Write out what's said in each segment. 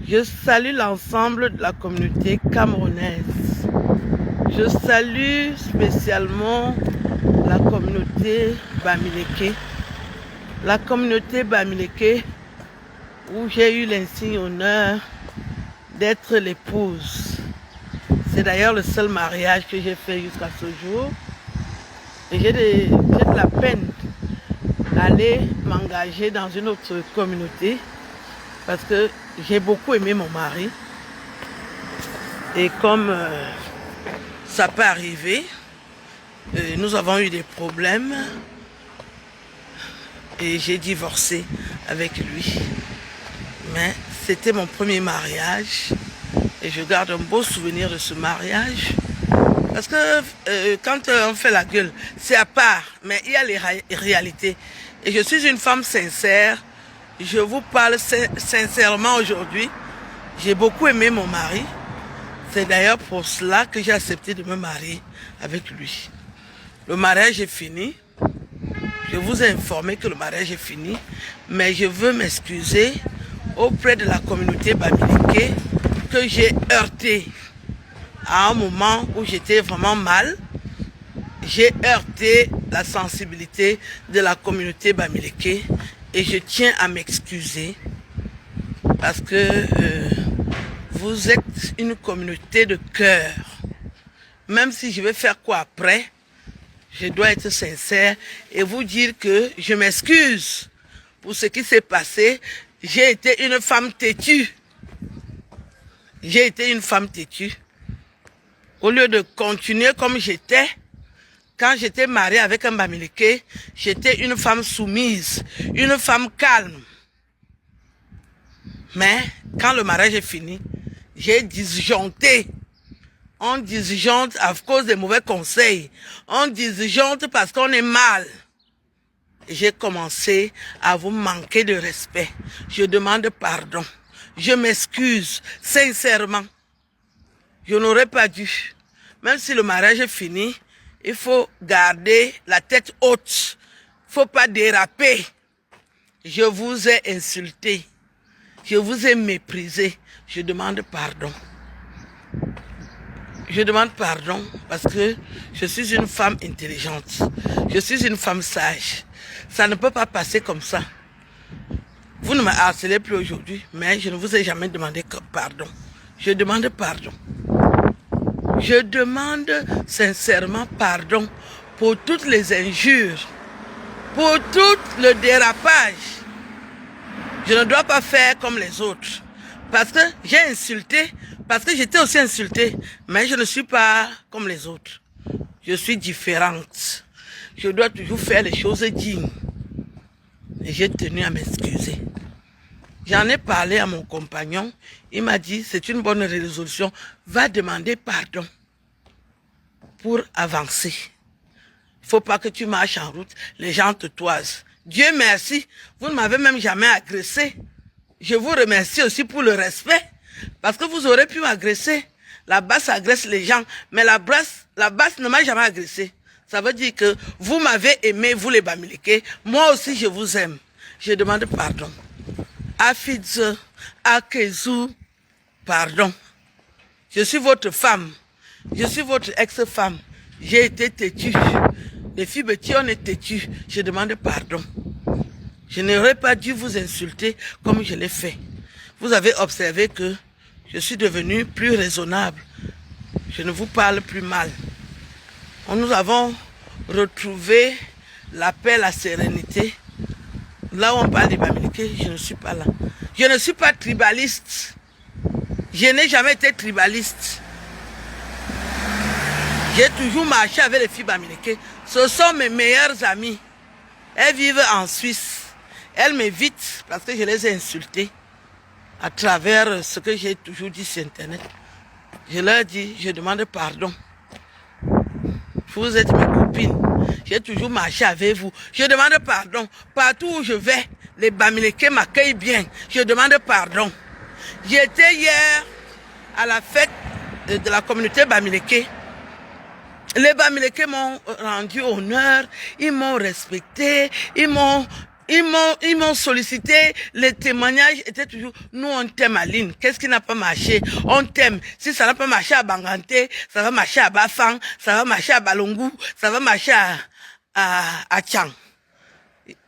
Je salue l'ensemble de la communauté camerounaise. Je salue spécialement la communauté Bamileke. La communauté Bamileke où j'ai eu l'insigne honneur d'être l'épouse. C'est d'ailleurs le seul mariage que j'ai fait jusqu'à ce jour. Et j'ai de la peine d'aller m'engager dans une autre communauté parce que j'ai beaucoup aimé mon mari. Et comme ça peut arriver, nous avons eu des problèmes et j'ai divorcé avec lui. Mais c'était mon premier mariage et je garde un beau souvenir de ce mariage. Parce que quand on fait la gueule, c'est à part, mais il y a les réalités. Et je suis une femme sincère. Je vous parle sincèrement aujourd'hui. J'ai beaucoup aimé mon mari. C'est d'ailleurs pour cela que j'ai accepté de me marier avec lui. Le mariage est fini. Je vous ai informé que le mariage est fini. Mais je veux m'excuser auprès de la communauté Bamileke que j'ai heurté à un moment où j'étais vraiment mal. J'ai heurté la sensibilité de la communauté Bamileke et je tiens à m'excuser parce que vous êtes une communauté de cœur. Même si je vais faire quoi après, je dois être sincère et vous dire que je m'excuse pour ce qui s'est passé. J'ai été une femme têtue. J'ai été une femme têtue. Au lieu de continuer comme j'étais, quand j'étais mariée avec un Bamileke, j'étais une femme soumise, une femme calme. Mais quand le mariage est fini, j'ai disjoncté. On disjoncte à cause des mauvais conseils. On disjoncte parce qu'on est mal. J'ai commencé à vous manquer de respect. Je demande pardon. Je m'excuse sincèrement. Je n'aurais pas dû. Même si le mariage est fini, il faut garder la tête haute. Il ne faut pas déraper. Je vous ai insulté. Je vous ai méprisé. Je demande pardon. Je demande pardon parce que je suis une femme intelligente. Je suis une femme sage. Ça ne peut pas passer comme ça. Vous ne me harcelez plus aujourd'hui, mais je ne vous ai jamais demandé pardon. Je demande pardon. Je demande sincèrement pardon pour toutes les injures, pour tout le dérapage. Je ne dois pas faire comme les autres. Parce que j'ai insulté, parce que j'étais aussi insultée, mais je ne suis pas comme les autres. Je suis différente. Je dois toujours faire les choses dignes. Et j'ai tenu à m'excuser. J'en ai parlé à mon compagnon. Il m'a dit, c'est une bonne résolution. Va demander pardon pour avancer. Il ne faut pas que tu marches en route. Les gens te toisent. Dieu merci, vous ne m'avez même jamais agressé. Je vous remercie aussi pour le respect. Parce que vous aurez pu m'agresser. La basse agresse les gens. Mais la basse ne m'a jamais agressé. Ça veut dire que vous m'avez aimé, vous les Bamileke. Moi aussi, je vous aime. Je demande pardon. Afidze, Akezou, pardon. Je suis votre femme. Je suis votre ex-femme. J'ai été têtue. Les filles petits, on est têtues. Je demande pardon. Je n'aurais pas dû vous insulter comme je l'ai fait. Vous avez observé que je suis devenue plus raisonnable. Je ne vous parle plus mal. Nous avons retrouvé la paix, la sérénité. Là où on parle des Bamileke, je ne suis pas là. Je ne suis pas tribaliste. Je n'ai jamais été tribaliste. J'ai toujours marché avec les filles Bamileke. Ce sont mes meilleures amies. Elles vivent en Suisse. Elles m'évitent parce que je les ai insultées à travers ce que j'ai toujours dit sur Internet. Je leur dis, je demande pardon. Vous êtes mes copines. J'ai toujours marché avec vous. Je demande pardon. Partout où je vais, les Bamileke m'accueillent bien. Je demande pardon. J'étais hier à la fête de la communauté Bamileke. Les Bamileke m'ont rendu honneur. Ils m'ont respecté. Ils m'ont Ils m'ont sollicité, les témoignages étaient toujours, nous on t'aime Aline, qu'est-ce qui n'a pas marché? On t'aime, si ça n'a pas marché à Banganté, ça va marcher à Bafang, ça va marcher à Balongou, ça va marcher à Tchang.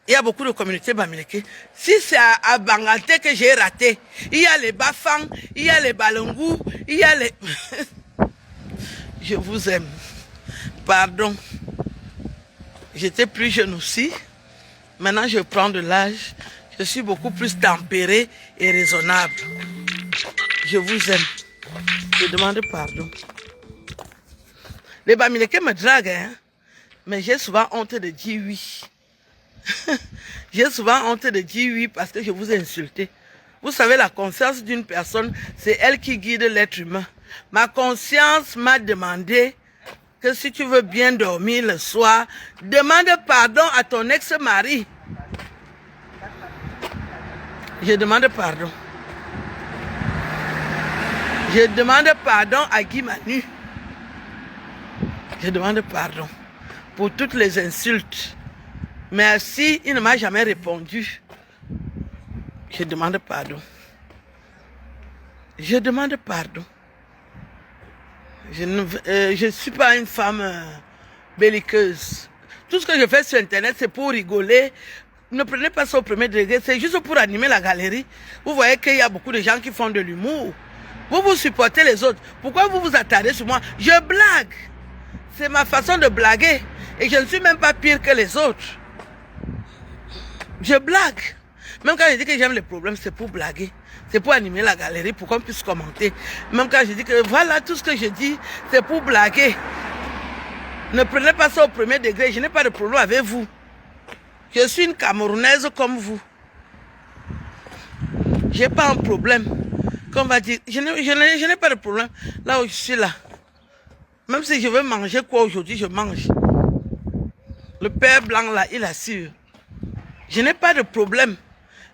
Il y a beaucoup de communautés bamileke. Si c'est à Banganté que j'ai raté, il y a les Bafang, il y a les Balongou, il y a les... Je vous aime. Pardon. J'étais plus jeune aussi. Maintenant, je prends de l'âge. Je suis beaucoup plus tempéré et raisonnable. Je vous aime. Je demande pardon. Les Bamileke me draguent, hein? Mais j'ai souvent honte de dire oui. J'ai souvent honte de dire oui parce que je vous ai insulté. Vous savez, la conscience d'une personne, c'est elle qui guide l'être humain. Ma conscience m'a demandé que si tu veux bien dormir le soir, demande pardon à ton ex-mari. Je demande pardon. Je demande pardon à Guy Manu. Je demande pardon pour toutes les insultes. Merci, il ne m'a jamais répondu. Je demande pardon. Je demande pardon. Je ne suis pas une femme belliqueuse. Tout ce que je fais sur Internet, c'est pour rigoler. Ne prenez pas ça au premier degré, c'est juste pour animer la galerie. Vous voyez qu'il y a beaucoup de gens qui font de l'humour. Vous supportez les autres. Pourquoi vous vous attardez sur moi? Je blague. C'est ma façon de blaguer. Et je ne suis même pas pire que les autres. Je blague. Même quand je dis que j'aime les problèmes, c'est pour blaguer. C'est pour animer la galerie, pour qu'on puisse commenter. Même quand je dis que voilà, tout ce que je dis, c'est pour blaguer. Ne prenez pas ça au premier degré, je n'ai pas de problème avec vous. Je suis une Camerounaise comme vous. Je n'ai pas un problème. Qu'on va dire, je n'ai pas de problème. Là où je suis là. Même si je veux manger quoi aujourd'hui, je mange. Le père blanc là, il assure. Je n'ai pas de problème.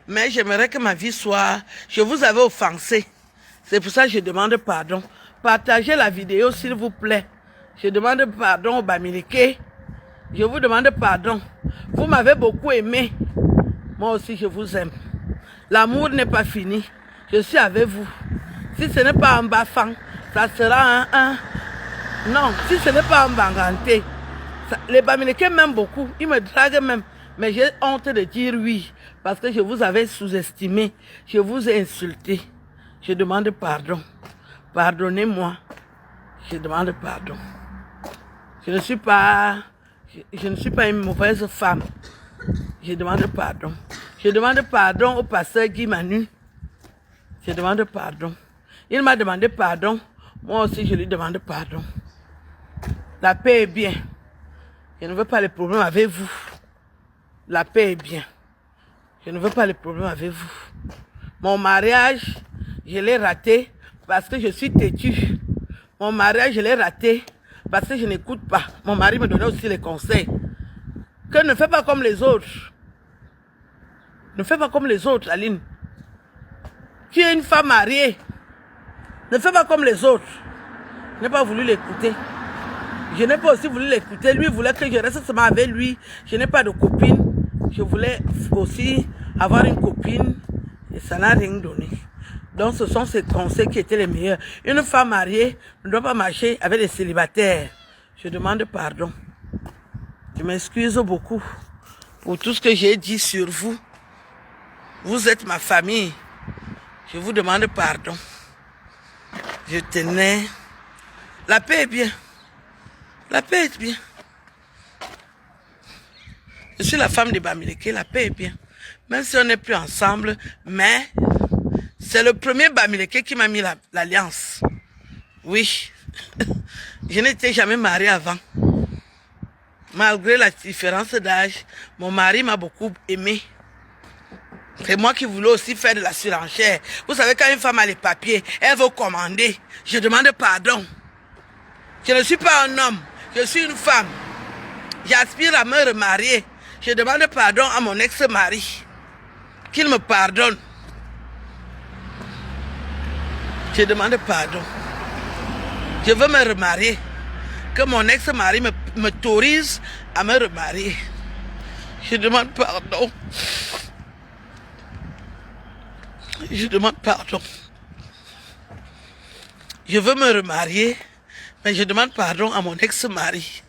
Mais j'aimerais que ma vie soit... Je vous avais offensé. C'est pour ça que je demande pardon. Partagez la vidéo s'il vous plaît. Je demande pardon aux Bamileke. Je vous demande pardon. Vous m'avez beaucoup aimé. Moi aussi je vous aime. L'amour n'est pas fini. Je suis avec vous. Si ce n'est pas un Bafang, ça sera un... Non, si ce n'est pas un Banganté. Les Bamileke m'aiment beaucoup. Ils me draguent même. Mais j'ai honte de dire oui. Parce que je vous avais sous-estimé. Je vous ai insulté. Je demande pardon. Pardonnez-moi. Je demande pardon. Je ne suis pas une mauvaise femme. Je demande pardon. Je demande pardon au pasteur Guy Manu. Je demande pardon. Il m'a demandé pardon. Moi aussi, je lui demande pardon. La paix est bien. Je ne veux pas les problèmes avec vous. La paix est bien. Je ne veux pas les problèmes avec vous. Mon mariage, je l'ai raté parce que je suis têtue. Mon mariage, je l'ai raté parce que je n'écoute pas. Mon mari me donnait aussi les conseils. Que ne fais pas comme les autres. Ne fais pas comme les autres, Aline. Tu es une femme mariée. Ne fais pas comme les autres. Je n'ai pas voulu l'écouter. Je n'ai pas aussi voulu l'écouter. Lui voulait que je reste seulement avec lui. Je n'ai pas de copine. Je voulais aussi avoir une copine. Et ça n'a rien donné. Donc ce sont ces conseils qui étaient les meilleurs. Une femme mariée ne doit pas marcher avec les célibataires. Je demande pardon. Je m'excuse beaucoup pour tout ce que j'ai dit sur vous. Vous êtes ma famille. Je vous demande pardon. Je tenais. La paix est bien. La paix est bien. Je suis la femme de Bamileke, la paix est bien. Même si on n'est plus ensemble, mais c'est le premier Bamileke qui m'a mis l'alliance. Oui. Je n'étais jamais mariée avant. Malgré la différence d'âge, mon mari m'a beaucoup aimé. C'est moi qui voulais aussi faire de la surenchère. Vous savez, quand une femme a les papiers, elle veut commander. Je demande pardon. Je ne suis pas un homme, je suis une femme. J'aspire à me remarier. Je demande pardon à mon ex-mari. Qu'il me pardonne. Je demande pardon. Je veux me remarier. Que mon ex-mari m'autorise à me remarier. Je demande pardon. Je demande pardon. Je veux me remarier, mais je demande pardon à mon ex-mari.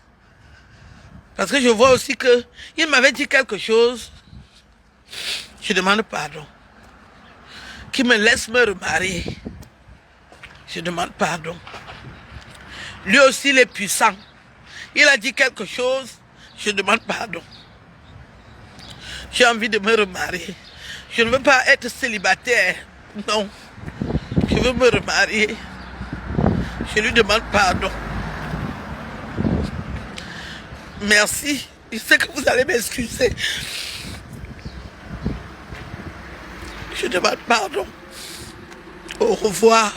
Parce que je vois aussi qu'il m'avait dit quelque chose. Je demande pardon. Qu'il me laisse me remarier. Je demande pardon. Lui aussi, il est puissant. Il a dit quelque chose. Je demande pardon. J'ai envie de me remarier. Je ne veux pas être célibataire. Non. Je veux me remarier. Je lui demande pardon. Merci. Je sais que vous allez m'excuser. Je demande pardon. Au revoir.